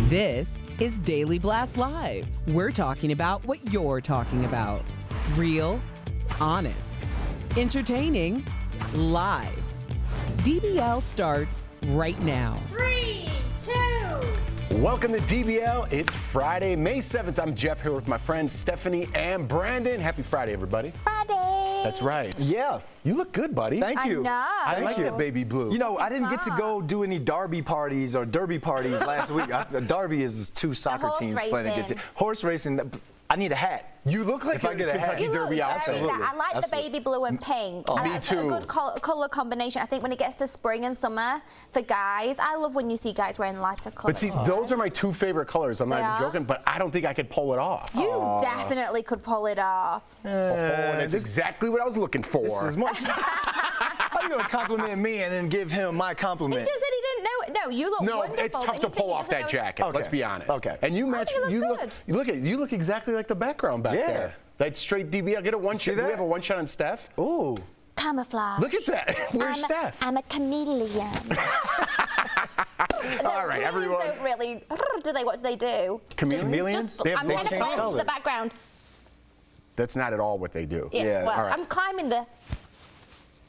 This is Daily Blast Live. We're talking about what you're talking about. Real, honest, entertaining, live. DBL starts right now. 3, 2. Welcome to DBL. It's Friday, May 7th. I'm Jeff here with my friends Stephanie and Brandon. Happy Friday, everybody. Friday. That's right. Yeah. You look good, buddy. Thank you. I I like that baby blue. You know, I didn't get to go do any derby parties or derby parties last week. Derby is two soccer horse teams playing against it. racing. Horse racing. I need a hat. You look like If I a get a hat. Kentucky You look Derby very outfit. Absolutely. I like the baby blue and pink. Oh, me It's too. a good color combination. I think when it gets to spring and summer for guys, I love when you see guys wearing lighter colors. But see, those are my two favorite colors. I'm not They even are? joking, but I don't think I could pull it off. You definitely could pull it off. and that's exactly what I was looking for. This is much. How you gonna compliment me and then give him my He compliment? just said he didn't know it. No, you look No, wonderful. it's tough but to he said pull he off doesn't that know- jacket. Okay. Let's be honest. Okay. And you match. think it You looks look. You look exactly like the background back Yeah. there. That straight DBL. Get a one shot. Do that? we have a one shot on Steph? Ooh. Camouflage. Look at that. Where's Steph? I'm a chameleon. All right, everyone. Don't really. Do they? What do they do? Chameleons? They I'm change trying to blend into colors. the background. That's not at all what they do. Yeah. Well, All right. I'm climbing the.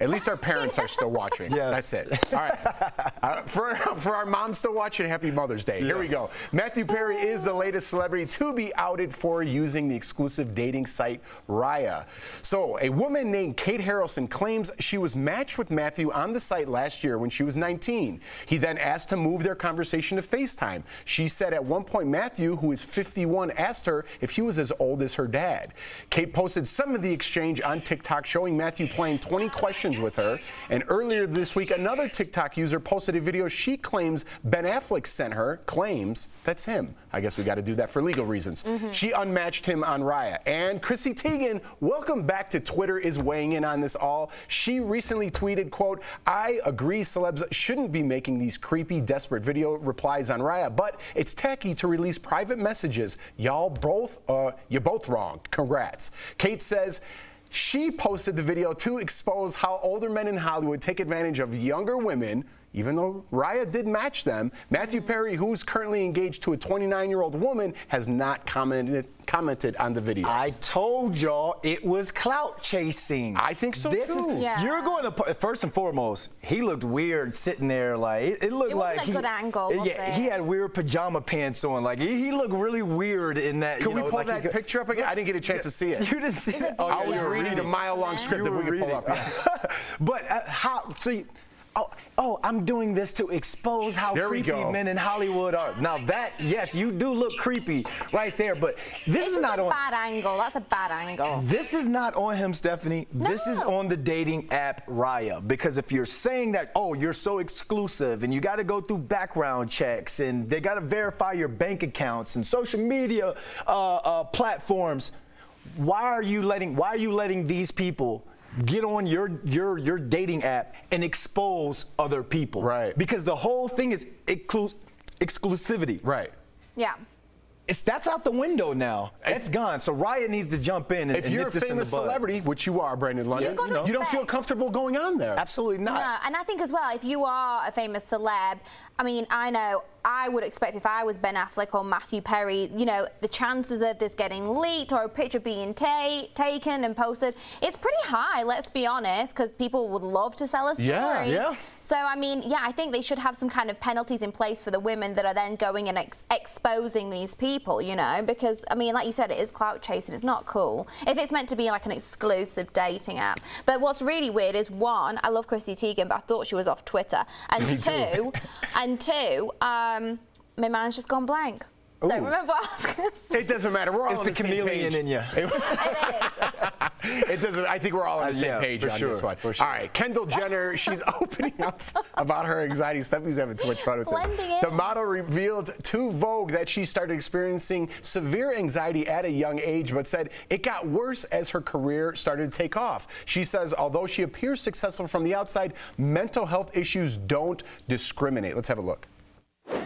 At least our parents are still watching. Yes. That's it. All right. For our moms still watching, happy Mother's Day. Here we go. Matthew Perry is the latest celebrity to be outed for using the exclusive dating site Raya. So a woman named Kate Harrelson claims she was matched with Matthew on the site last year when she was 19. He then asked to move their conversation to FaceTime. She said at one point Matthew, who is 51, asked her if he was as old as her dad. Kate posted some of the exchange on TikTok showing Matthew playing 20 questions with her. And earlier this week, another TikTok user posted a video she claims Ben Affleck sent her, claims that's him. I guess we got to do that for legal reasons. She unmatched him on Raya. And Chrissy Teigen, welcome back to Twitter, is weighing in on this all. She recently tweeted, quote, "I agree celebs shouldn't be making these creepy, desperate video replies on Raya, but it's tacky to release private messages. You're both wrong. Congrats." Kate says, she posted the video to expose how older men in Hollywood take advantage of younger women, even though Raya did match them. Matthew Perry, who's currently engaged to a 29-year-old woman, has not commented on the video. I told y'all it was clout chasing. I think so too. Yeah. You're going to first and foremost. He looked weird sitting there, like it looked It like wasn't a good angle, was Yeah, it? he had weird pajama pants on. Like he looked really weird in that. Can you we know, pull like that picture up again? I didn't get a chance to see it. You didn't see Is it. it I was video? reading the mile-long script You if we were could pull reading. up. Yeah. But how? See. Oh, I'm doing this to expose how There we creepy go. men in Hollywood are. Now that, yes, you do look creepy right there, but this It's is not a on. bad angle. That's a bad angle. This is not on him, Stephanie. This is No. on the dating app Raya. Because if you're saying that, oh, you're so exclusive and you got to go through background checks and they got to verify your bank accounts and social media platforms, why are you letting these people get on your dating app and expose other people? Right. Because the whole thing is exclusivity. Right. Yeah. That's out the window now. It's gone. So Raya needs to jump in and If you're a nip this in the famous bud. celebrity, which you are, Brandon London, You've got to you don't feel respect. comfortable going on there. Absolutely not. No, and I think as well, if you are a famous celeb, I mean, I know I would expect if I was Ben Affleck or Matthew Perry, you know, the chances of this getting leaked or a picture being taken and posted, it's pretty high, let's be honest, because people would love to sell a story. Yeah. So, I mean, yeah, I think they should have some kind of penalties in place for the women that are then going and exposing these people, you know, because, I mean, like you said, it is clout chasing. It's not cool if it's meant to be like an exclusive dating app. But what's really weird is, one, I love Chrissy Teigen, but I thought she was off Twitter. And two, my mind's just gone blank. Don't remember what I was going to say. It doesn't matter. We're all It's on the the same chameleon page. in you. It is. It doesn't. I think we're all on the same yeah, page for on sure, this one. for sure. All right, Kendall Jenner. She's opening up about her anxiety. Stephanie's having too much fun with this. Blending in. The model revealed to Vogue that she started experiencing severe anxiety at a young age, but said it got worse as her career started to take off. She says although she appears successful from the outside, mental health issues don't discriminate. Let's have a look.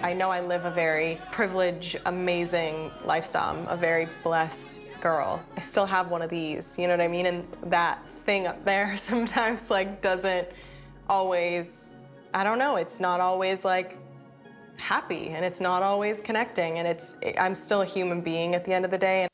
I know I live a very privileged, amazing lifestyle. I'm a very blessed girl. I still have one of these, you know what I mean? And that thing up there sometimes like doesn't always, I don't know, it's not always like happy and it's not always connecting and I'm still a human being at the end of the day.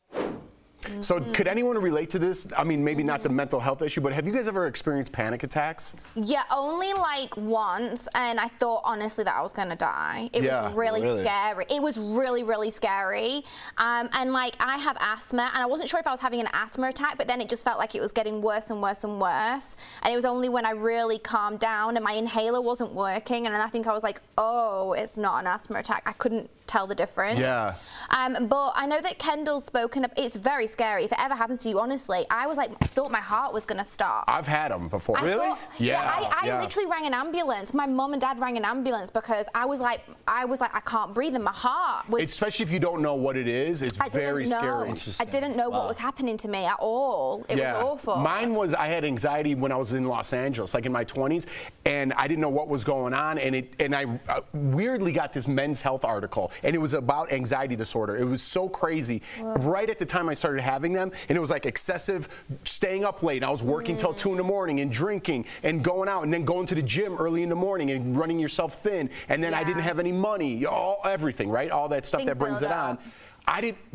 So could anyone relate to this? I mean, maybe not the mental health issue, but have you guys ever experienced panic attacks? Yeah, only like once, and I thought honestly that I was gonna die. It was really scary. It was really, really scary. And like I have asthma, and I wasn't sure if I was having an asthma attack, but then it just felt like it was getting worse and worse and worse. And it was only when I really calmed down and my inhaler wasn't working, and I think I was like, oh, it's not an asthma attack. I couldn't tell the difference. Yeah. But I know that Kendall's spoken up. It's very scary. If it ever happens to you, honestly, I was like, I thought my heart was gonna stop. I've had them before. I thought- I literally rang an ambulance. My mom and dad rang an ambulance because I was like, I can't breathe, and my heart was. Especially if you don't know what it is, it's very scary. I didn't know what was happening to me at all. It was awful. Mine was, I had anxiety when I was in Los Angeles, like in my 20s, and I didn't know what was going on, and I weirdly got this Men's Health article, and it was about anxiety disorder. It was so crazy. Right at the time I started having them, and it was like excessive staying up late. I was working till 2 in the morning and drinking and going out and then going to the gym early in the morning and running yourself thin, and then I didn't have any money, everything, right? All that stuff that brings it on.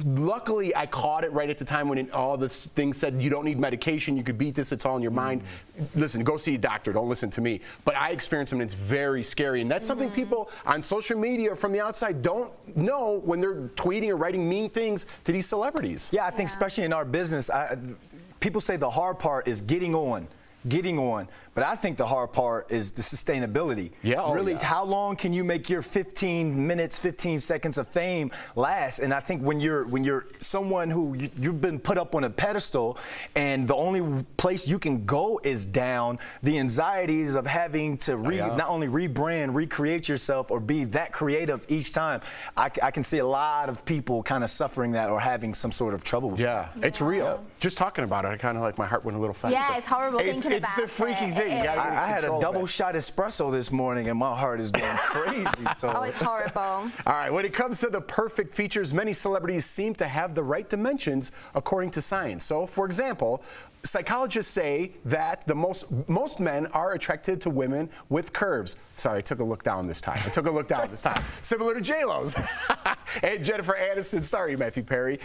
Luckily, I caught it right at the time when all the things said you don't need medication, you could beat this, it's all in your mind. Listen, go see a doctor, don't listen to me. But I experienced them, and it's very scary. And that's something people on social media or from the outside don't know when they're tweeting or writing mean things to these celebrities. Yeah, I think especially in our business, people say the hard part is getting on. But I think the hard part is the sustainability. How long can you make your 15 minutes, 15 seconds of fame last? And I think when you're someone who you've been put up on a pedestal and the only place you can go is down, the anxieties of having to not only rebrand, recreate yourself, or be that creative each time, I can see a lot of people kind of suffering that or having some sort of trouble with that. It's real. Just talking about it, I kind of like my heart went a little fast. Yeah, it's horrible thinking about it. It's a freaky thing. I had a double shot espresso this morning, and my heart is going crazy. So. Oh, it's horrible. All right, when it comes to the perfect features, many celebrities seem to have the right dimensions according to science. So, for example, psychologists say that most men are attracted to women with curves. Sorry, I took a look down this time. Similar to J-Lo's. And Jennifer Aniston, sorry, Matthew Perry,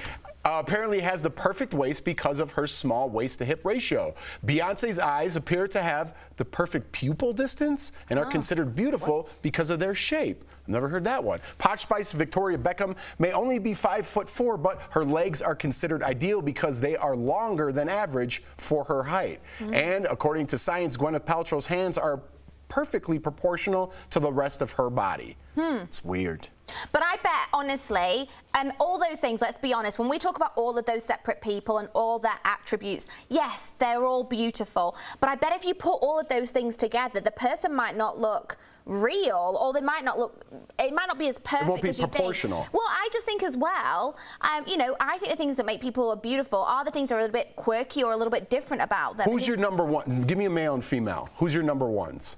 apparently has the perfect waist because of her small waist-to-hip ratio. Beyonce's eyes appear to have the perfect pupil distance and are considered beautiful because of their shape. Never heard that one. Posh Spice Victoria Beckham may only be 5'4", but her legs are considered ideal because they are longer than average for her height. And according to science, Gwyneth Paltrow's hands are perfectly proportional to the rest of her body. It's weird. But I bet, honestly, all those things, let's be honest, when we talk about all of those separate people and all their attributes, yes, they're all beautiful. But I bet if you put all of those things together, the person might not look real, or they might not look, it might not be as perfect won't be as you proportional. think. Well, I just think as well, you know, I think the things that make people beautiful are the things that are a little bit quirky or a little bit different about them. Who's your number one? Give me a male and female. Who's your number ones?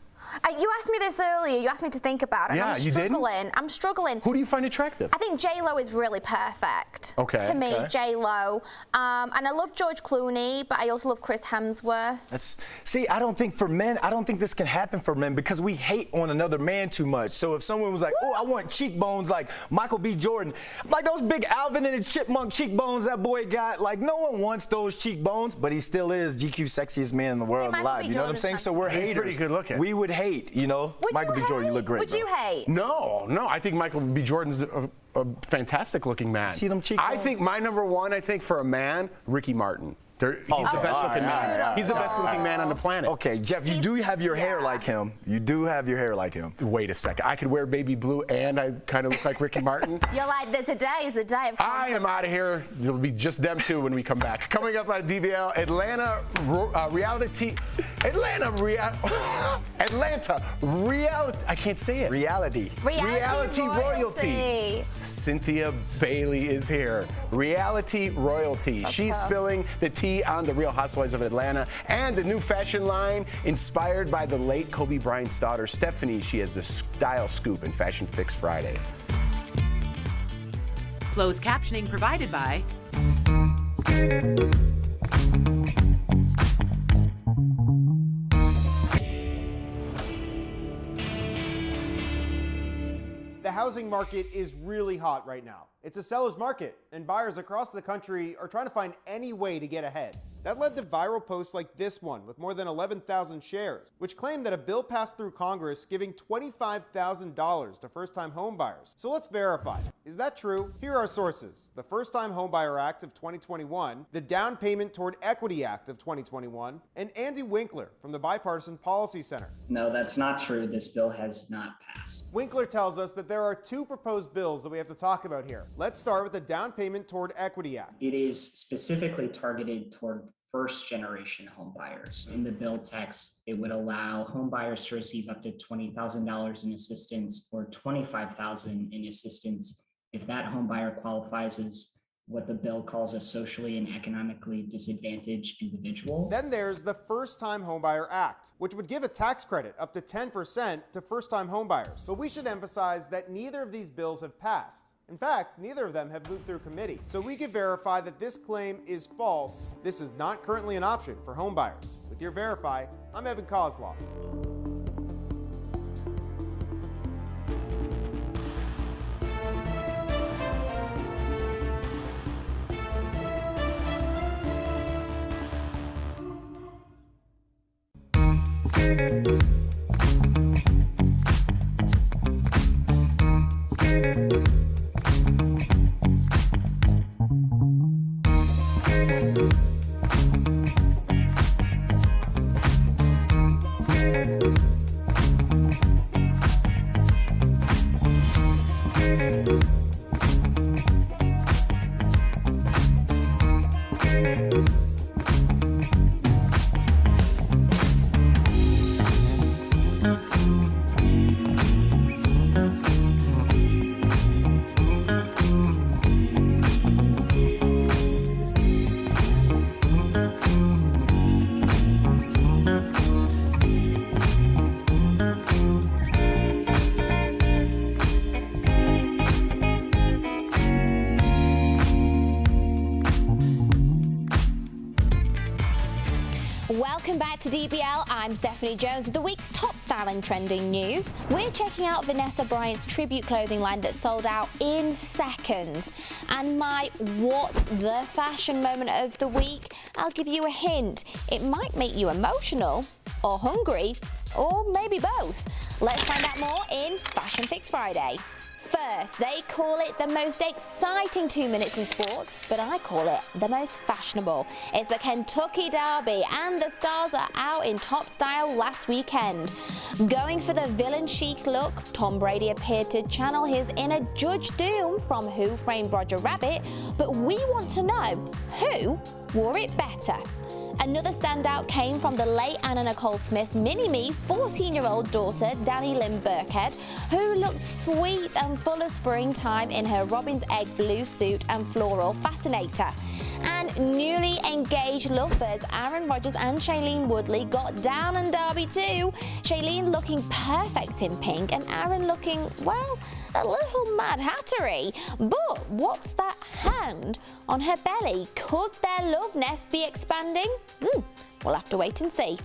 You asked me this earlier. You asked me to think about it. Yeah, you didn't? I'm struggling. Who do you find attractive? I think J-Lo is really perfect. Okay. To me, J-Lo. And I love George Clooney, but I also love Chris Hemsworth. See, I don't think for men, I don't think this can happen for men because we hate on another man too much. So if someone was like, oh, I want cheekbones like Michael B. Jordan, like those big Alvin and the Chipmunk cheekbones that boy got, like no one wants those cheekbones, but he still is GQ sexiest man in the world alive. You know what I'm saying? So we're haters. He's pretty good looking. We would hate, you know? Michael B. Jordan, you look great. Would you hate? No, I think Michael B. Jordan's a fantastic looking man. See them cheekbones? I think my number one, for a man, Ricky Martin. He's the best looking man. He's the best looking man on the planet. Okay, Jeff, you do have your hair like him. You do have your hair like him. Wait a second. I could wear baby blue and I kind of look like Ricky Martin. You're like, today is the day of I am out of here. It'll be just them two when we come back. Coming up on DBL, Atlanta reality. I can't say it. Reality royalty. Cynthia Bailey is here. Reality royalty. She's spilling the tea on the Real Housewives of Atlanta and the new fashion line inspired by the late Kobe Bryant's daughter, Stephanie. She has the style scoop in Fashion Fix Friday. Closed captioning provided by The House housing market is really hot right now. It's a seller's market, and buyers across the country are trying to find any way to get ahead. That led to viral posts like this one with more than 11,000 shares, which claimed that a bill passed through Congress giving $25,000 to first-time homebuyers. So let's verify. Is that true? Here are sources: the First-Time Homebuyer Act of 2021, the Down Payment Toward Equity Act of 2021, and Andy Winkler from the Bipartisan Policy Center. No, that's not true. This bill has not passed. Winkler tells us that there are two proposed bills that we have to talk about here. Let's start with the Down Payment Toward Equity Act. It is specifically targeted toward first-generation homebuyers. In the bill text, it would allow homebuyers to receive up to $20,000 in assistance or $25,000 in assistance if that homebuyer qualifies as what the bill calls a socially and economically disadvantaged individual. Then there's the First-Time Homebuyer Act, which would give a tax credit up to 10% to first-time homebuyers. But we should emphasize that neither of these bills have passed. In fact, neither of them have moved through committee. So we can verify that this claim is false. This is not currently an option for homebuyers. With your Verify, I'm Evan Kozloff. Welcome back to DBL. I'm Stephanie Jones with the week's top style and trending news. We're checking out Vanessa Bryant's tribute clothing line that sold out in seconds. And my what the fashion moment of the week, I'll give you a hint. It might make you emotional or hungry or maybe both. Let's find out more in Fashion Fix Friday. First, they call it the most exciting 2 minutes in sports, but I call it the most fashionable. It's the Kentucky Derby, and the stars are out in top style last weekend. Going for the villain chic look, Tom Brady appeared to channel his inner Judge Doom from Who Framed Roger Rabbit, but we want to know who wore it better. Another standout came from the late Anna Nicole Smith's mini-me 14-year-old daughter, Danny Lynn Burkhead, who looked sweet and full of springtime in her Robin's Egg blue suit and floral fascinator. And newly engaged lovebirds Aaron Rodgers and Shailene Woodley got down in Derby too. Shailene looking perfect in pink and Aaron looking, well, a little Mad Hattery. But what's that hand on her belly? Could their love nest be expanding? We'll have to wait and see.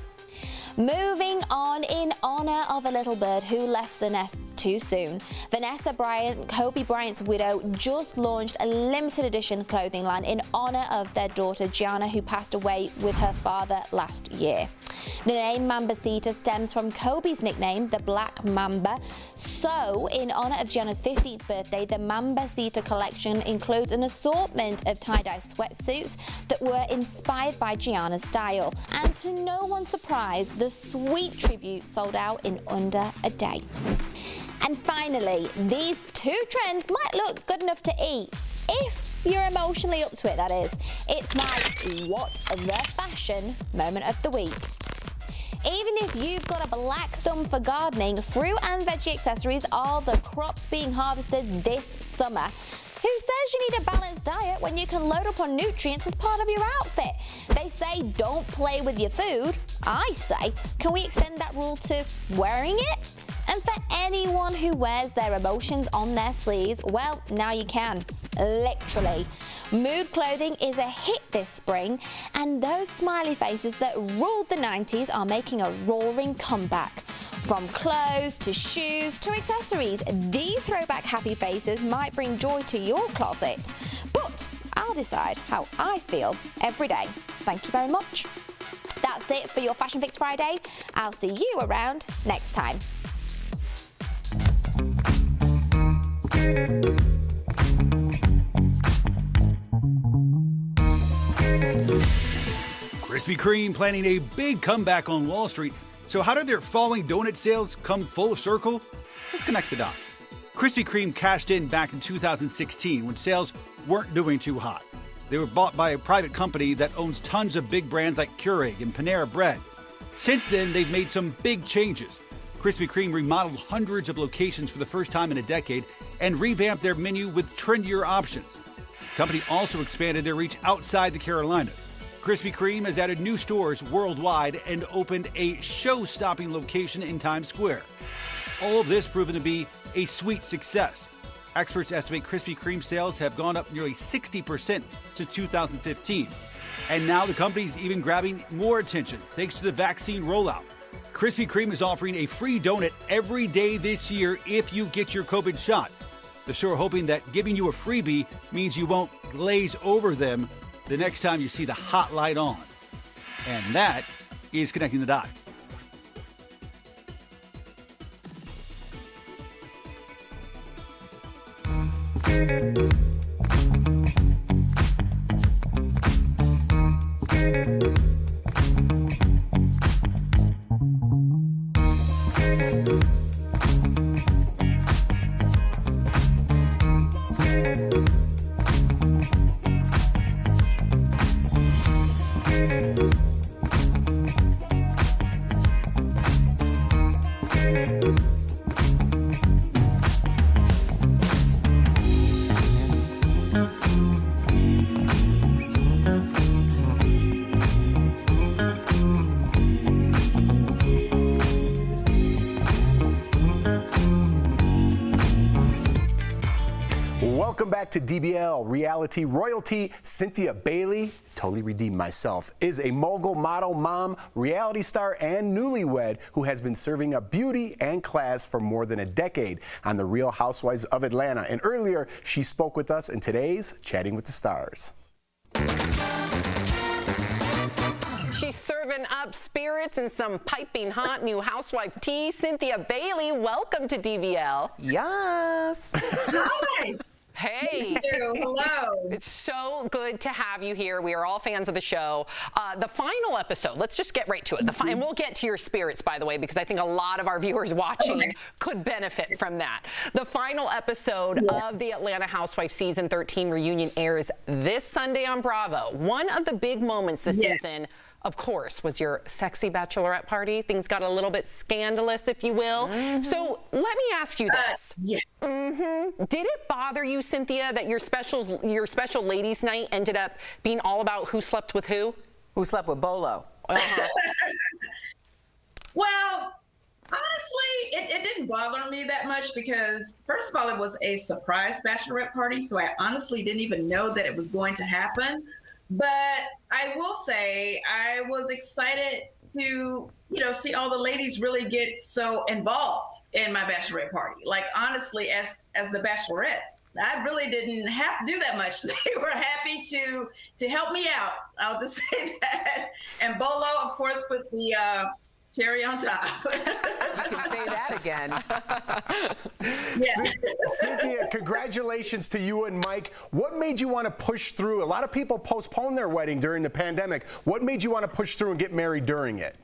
Moving on, in honor of a little bird who left the nest too soon, Vanessa Bryant, Kobe Bryant's widow, just launched a limited edition clothing line in honor of their daughter Gianna, who passed away with her father last year. The name Mambasita stems from Kobe's nickname, the Black Mamba. So, in honor of Gianna's 15th birthday, the Mambasita collection includes an assortment of tie-dye sweatsuits that were inspired by Gianna's style. And to no one's surprise, the sweet tribute sold out in under a day. And finally, these two trends might look good enough to eat, if you're emotionally up to it, that is. It's my what the fashion moment of the week. Even if you've got a black thumb for gardening, fruit and veggie accessories are the crops being harvested this summer. Who says you need a balanced diet when you can load up on nutrients as part of your outfit? They say don't play with your food. I say, can we extend that rule to wearing it? And for anyone who wears their emotions on their sleeves, well, now you can, literally. Mood clothing is a hit this spring, and those smiley faces that ruled the 90s are making a roaring comeback. From clothes to shoes to accessories, these throwback happy faces might bring joy to your closet. But I'll decide how I feel every day. Thank you very much. That's it for your Fashion Fix Friday. I'll see you around next time. Krispy Kreme planning a big comeback on Wall Street. So how did their falling donut sales come full circle? Let's connect the dots. Krispy Kreme cashed in back in 2016 when sales weren't doing too hot. They were bought by a private company that owns tons of big brands like Keurig and Panera Bread. Since then, they've made some big changes. Krispy Kreme remodeled hundreds of locations for the first time in a decade and revamped their menu with trendier options. The company also expanded their reach outside the Carolinas. Krispy Kreme has added new stores worldwide and opened a show-stopping location in Times Square. All of this proven to be a sweet success. Experts estimate Krispy Kreme sales have gone up nearly 60% since 2015. And now the company's even grabbing more attention thanks to the vaccine rollout. Krispy Kreme is offering a free donut every day this year if you get your COVID shot. The store hoping that giving you a freebie means you won't glaze over them the next time you see the hot light on. And that is Connecting the Dots. Welcome back to DBL Reality Royalty. Cynthia Bailey, totally redeemed myself, is a mogul, model, mom, reality star, and newlywed who has been serving up beauty and class for more than a decade on The Real Housewives of Atlanta. And earlier, she spoke with us in today's Chatting with the Stars. She's serving up spirits and some piping hot new housewife tea. Cynthia Bailey, welcome to DBL. Yes. Hi. Hey. Hello. It's so good to have you here. We are all fans of the show. The final episode, let's just get right to it. And we'll get to your spirits, by the way, because I think a lot of our viewers watching could benefit from that. The final episode of the Atlanta Housewife Season 13 reunion airs this Sunday on Bravo. One of the big moments this season, of course, was your sexy bachelorette party. Things got a little bit scandalous, if you will. So let me ask you this. Did it bother you, Cynthia, that your special ladies' night ended up being all about who slept with who? Who slept with Bolo? Well, honestly, it didn't bother me that much because, first of all, it was a surprise bachelorette party, so I honestly didn't even know that it was going to happen. But I will say I was excited to, see all the ladies really get so involved in my bachelorette party. Like, honestly, as the bachelorette, I really didn't have to do that much. They were happy to help me out. I'll just say that. And Bolo, of course, put the cherry on top. You can say that again. Cynthia, congratulations to you and Mike. What made you want to push through? A lot of people postponed their wedding during the pandemic. What made you want to push through and get married during it?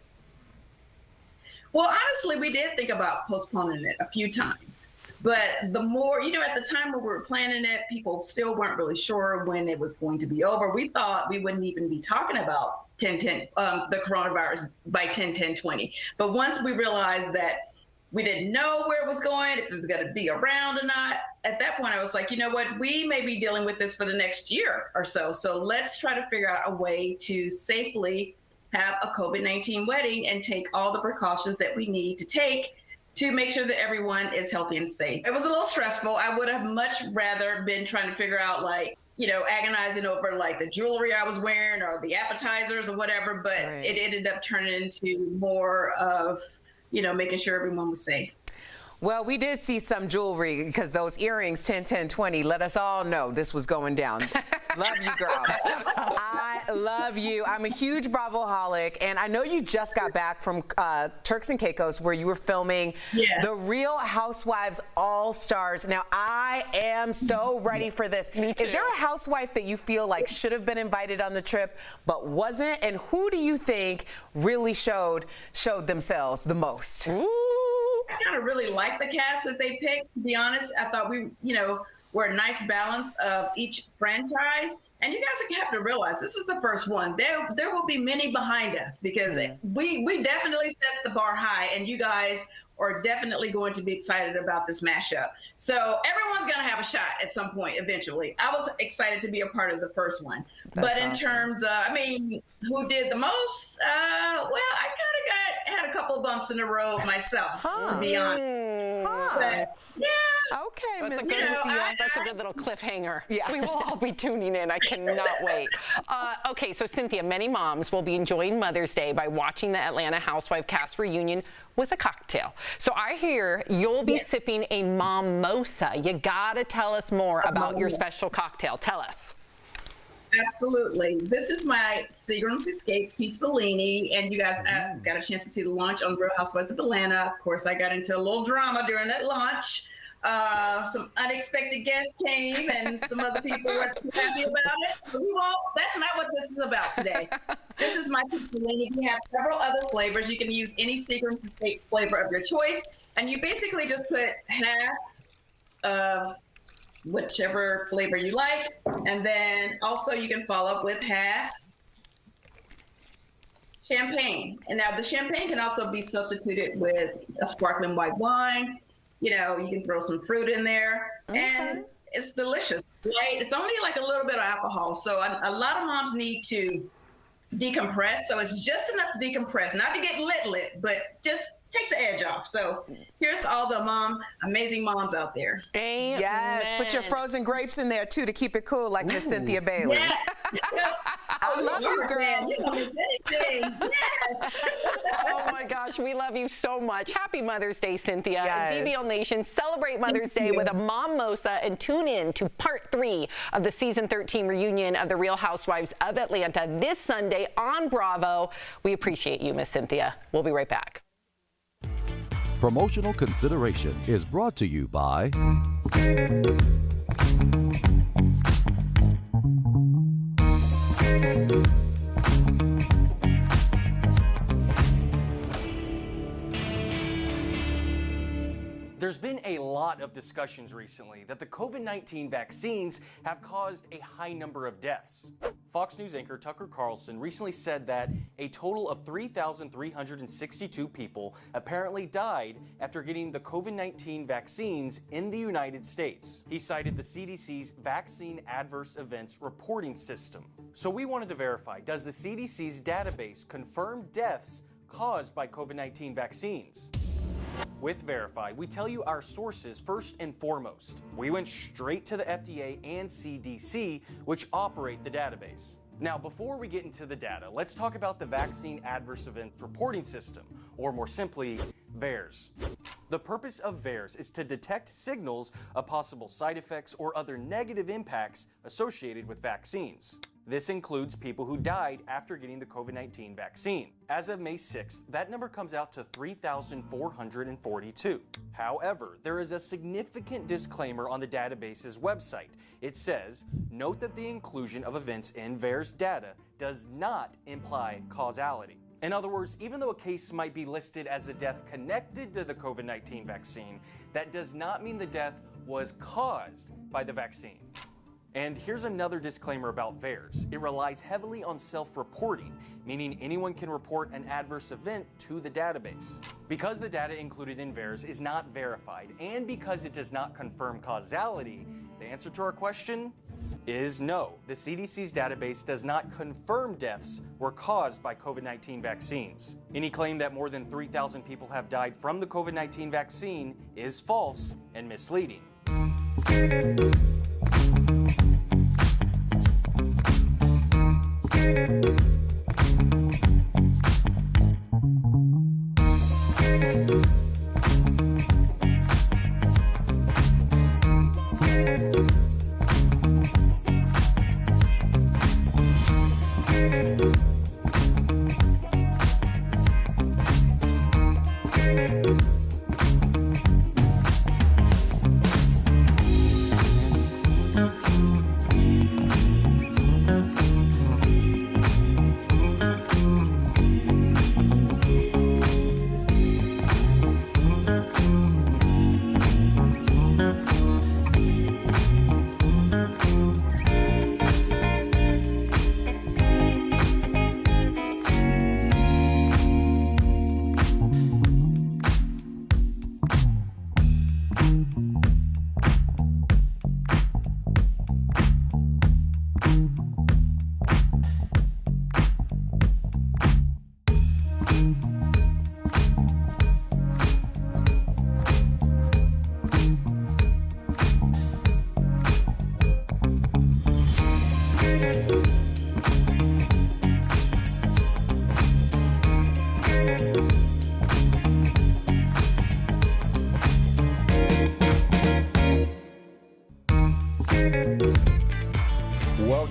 Well, honestly, we did think about postponing it a few times. But the more, at the time when we were planning it, people still weren't really sure when it was going to be over. We thought we wouldn't even be talking about the coronavirus by 10/10/20. But once we realized that we didn't know where it was going, if it was going to be around or not, at that point I was like, you know what, we may be dealing with this for the next year or so. So let's try to figure out a way to safely have a COVID-19 wedding and take all the precautions that we need to take to make sure that everyone is healthy and safe. It was a little stressful. I would have much rather been trying to figure out, agonizing over the jewelry I was wearing or the appetizers or whatever, but it ended up turning into more of, making sure everyone was safe. Well, we did see some jewelry because those earrings, 10, 10, 20, let us all know this was going down. Love you, girl. I love you. I'm a huge Bravo-holic, and I know you just got back from Turks and Caicos where you were filming The Real Housewives All-Stars. Now, I am so ready for this. Is there a housewife that you feel like should have been invited on the trip but wasn't? And who do you think really showed themselves the most? I kind of really like the cast that they picked, to be honest. I thought we, were a nice balance of each franchise. And you guys have to realize this is the first one. There will be many behind us because we definitely set the bar high, and you guys are definitely going to be excited about this mashup. So everyone's going to have a shot at some point eventually. I was excited to be a part of the first one. But in terms of, who did the most? Well, I kind of had a couple of bumps in the road myself, to be honest. But, yeah. Okay, that's a good little cliffhanger. Yeah. We will all be tuning in. I cannot wait. Okay, so Cynthia, many moms will be enjoying Mother's Day by watching the Atlanta Housewife cast reunion with a cocktail. So I hear you'll be sipping a mimosa. You gotta tell us more about your special cocktail. Tell us. Absolutely. This is my Seagram's Escapes Peach Bellini, and you guys got a chance to see the launch on Real Housewives of Atlanta. Of course, I got into a little drama during that launch. Some unexpected guests came, and some other people weren't too happy about it. But that's not what this is about today. This is my Peach Bellini. We have several other flavors. You can use any Seagram's Escape flavor of your choice, and you basically just put half of whichever flavor you like, and then also you can follow up with half champagne. And now the champagne can also be substituted with a sparkling white wine. You can throw some fruit in there, and it's delicious, right? It's only like a little bit of alcohol, so a lot of moms need to decompress. So it's just enough to decompress, not to get lit, but just take the edge off. So here's all the amazing moms out there. Amen. Yes, put your frozen grapes in there too to keep it cool, like Miss Cynthia Bailey. Yeah. I love you, girl. Man, you don't miss anything. Yes. Oh my gosh, we love you so much. Happy Mother's Day, Cynthia. Yes. DBL Nation, celebrate Mother's Day with a mimosa and tune in to part 3 of the season 13 reunion of The Real Housewives of Atlanta this Sunday on Bravo. We appreciate you, Miss Cynthia. We'll be right back. Promotional consideration is brought to you by There's been a lot of discussions recently that the COVID-19 vaccines have caused a high number of deaths. Fox News anchor Tucker Carlson recently said that a total of 3,362 people apparently died after getting the COVID-19 vaccines in the United States. He cited the CDC's Vaccine Adverse Events Reporting System. So we wanted to verify, does the CDC's database confirm deaths caused by COVID-19 vaccines? With Verify, we tell you our sources first and foremost. We went straight to the FDA and CDC, which operate the database. Now, before we get into the data, let's talk about the Vaccine Adverse Events Reporting System, or more simply, VAERS. The purpose of VAERS is to detect signals of possible side effects or other negative impacts associated with vaccines. This includes people who died after getting the COVID-19 vaccine. As of May 6th, that number comes out to 3,442. However, there is a significant disclaimer on the database's website. It says, note that the inclusion of events in VAERS data does not imply causality. In other words, even though a case might be listed as a death connected to the COVID-19 vaccine, that does not mean the death was caused by the vaccine. And here's another disclaimer about VAERS. It relies heavily on self-reporting, meaning anyone can report an adverse event to the database. Because the data included in VAERS is not verified, and because it does not confirm causality, the answer to our question is no. The CDC's database does not confirm deaths were caused by COVID-19 vaccines. Any claim that more than 3,000 people have died from the COVID-19 vaccine is false and misleading.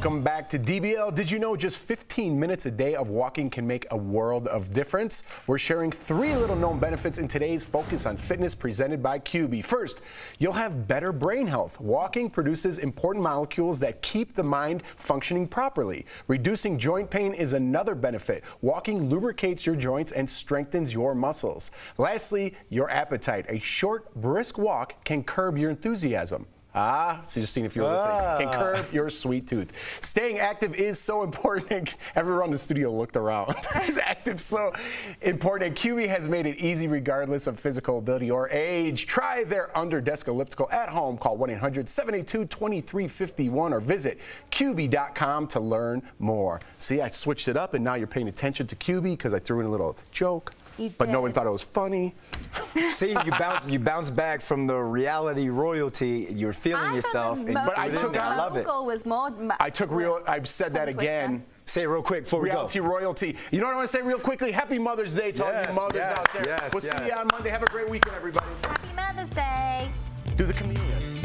Welcome back to DBL. Did you know just 15 minutes a day of walking can make a world of difference? We're sharing 3 little known benefits in today's Focus on Fitness presented by QB. First, you'll have better brain health. Walking produces important molecules that keep the mind functioning properly. Reducing joint pain is another benefit. Walking lubricates your joints and strengthens your muscles. Lastly, your appetite. A short, brisk walk can curb your enthusiasm. So just seeing if you were listening. Can curb your sweet tooth. Staying active is so important. Everyone in the studio looked around. It's active, so important. And QB has made it easy regardless of physical ability or age. Try their under-desk elliptical at home. Call 1-800-782-2351 or visit QB.com to learn more. See, I switched it up, and now you're paying attention to QB because I threw in a little joke. But no one thought it was funny. See, you bounce back from the reality royalty. You're feeling yourself. But I took I said that again. Say it real quick before we go. Reality royalty. You know what I want to say real quickly? Happy Mother's Day to all you mothers out there. We'll see you on Monday. Have a great weekend, everybody. Happy Mother's Day. Do the communion.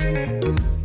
Thank you.